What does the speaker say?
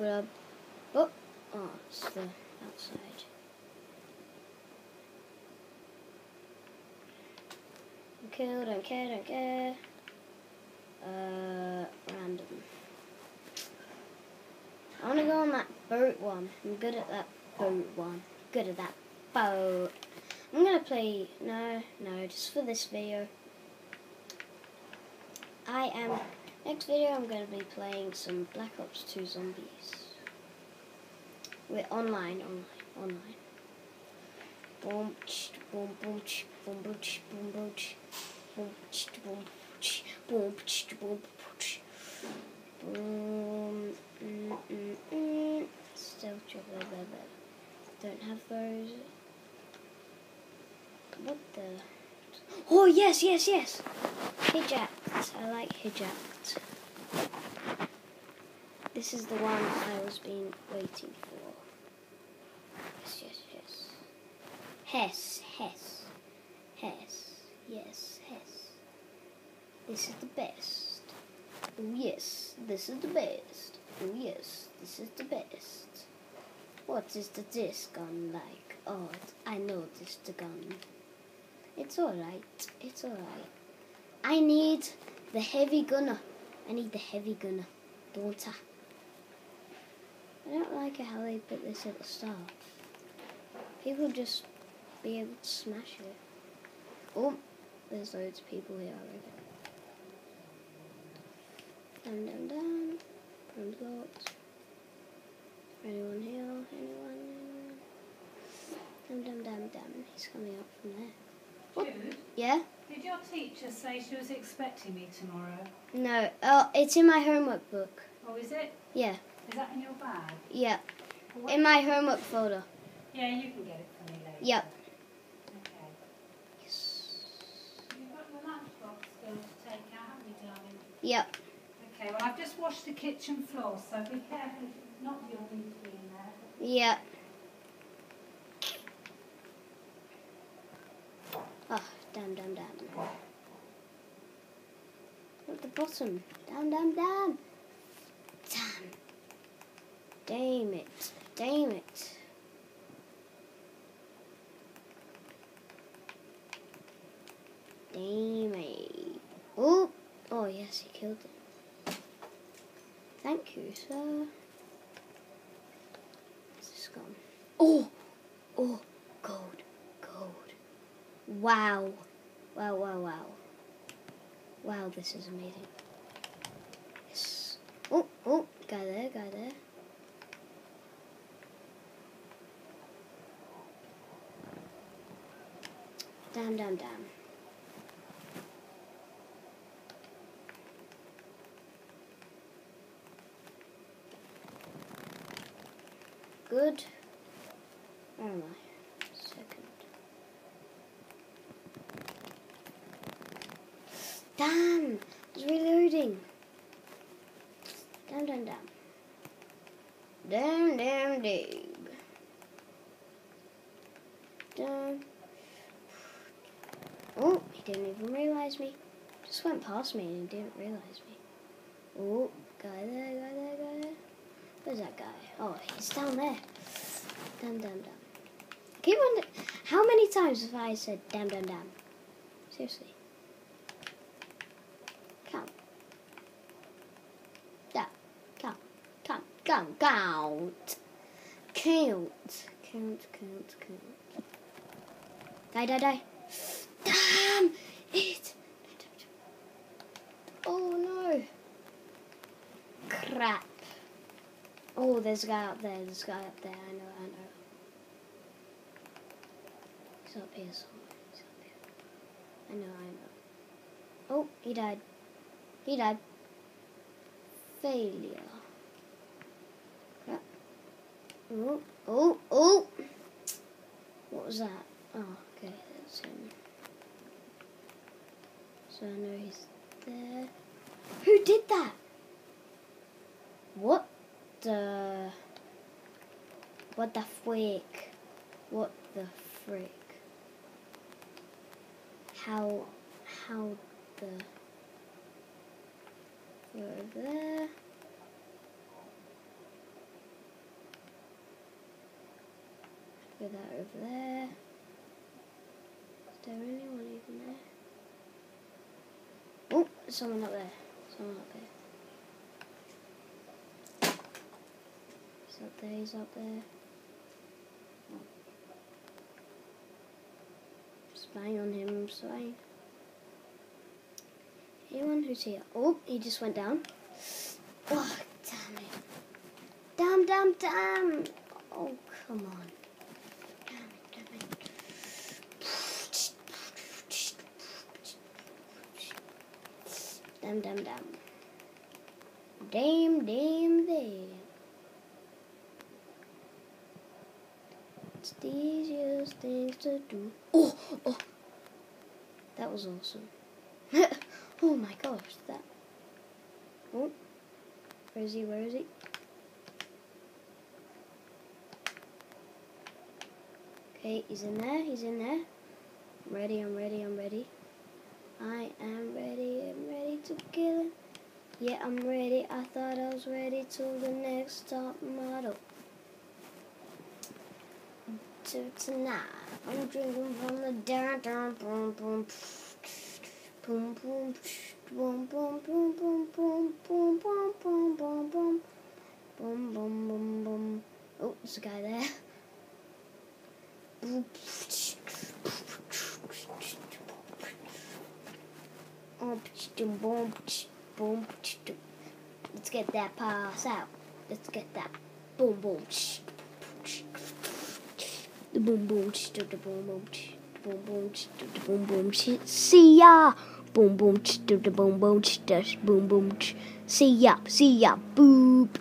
grub. Oh, it's the outside. Don't care. Random. I want to go on that boat one. I'm good at that boat one. Good at that boat. I'm going to play... No, just for this video. Next video I'm going to be playing some Black Ops 2 Zombies. We're online. Boom, boom, boom, boom, boom, boom, boom, boom, boom, boom, boom. Still chocolate. Don't have those. What the? Oh yes. Hijacked. I like hijacked. This is the one I was been waiting for. Yes. Yes. This is the best. Oh yes, this is the best. Oh yes, this is the best. What is this gun like? Oh, I know this the gun. It's alright. I need the heavy gunner. Don't I? I don't like how they put this at the start. People just be able to smash it. Oh, there's loads of people here already. Down. Problems lots. Anyone here? Anyone? Damn. He's coming up from there. What? Jude? Yeah? Did your teacher say she was expecting me tomorrow? No. It's in my homework book. Oh, is it? Yeah. Is that in your bag? Yeah. What? In my homework folder. Yeah, you can get it for me later. Yep. Okay. Yes. You've got your lunchbox still to take out, haven't you, darling? Yep. Okay, well, I've just washed the kitchen floor, so be careful not your things to be in there. Yep. Oh, damn. At the bottom. Damn. Damn it. Damn it. Oh yes, he killed it. Thank you, sir. Where's this gone? Oh, gold. Wow, this is amazing. Yes. Oh, guy there. Damn. Good. Where am I? Second. Damn! It's reloading. Damn. Damn. Damn. Oh, he didn't even realise me. Just went past me and he didn't realise me. Oh, guy there. Where's that guy? Oh, he's down there. Damn. Keep on. How many times have I said damn? Seriously. Count. Count. Die. Damn it. Oh no. Crap. Oh, there's a guy up there. I know. He's up here somewhere. I know. Oh, he died. Failure. Crap. Oh. What was that? Oh, okay, that's him. So I know he's there. Who did that? What the frick? How the... Go over there. Throw that over there. Is there anyone even there? Oh, there's someone up there. Someone up there. He's up there, he's up there. Spying on him, I'm spying. Anyone who's here? Oh, he just went down. Oh, damn it. Damn. Oh, come on. Damn it. Damn. There. It's the easiest things to do. Oh. That was awesome. Oh my gosh, that. Oh. Where is he? Okay, he's in there. I'm ready. I am ready to kill him. Yeah, I'm ready. I thought I was ready till the next top model. So tonight, I'm drinking from the down, boom, boom, boom, boom, boom, boom, boom, boom, boom, boom, boom, boom, boom, boom, boom. Oh, there's a guy there. Let's get that pass out. Let's get that boom. The boom. See ya. Boom. The boom. See ya. Boop.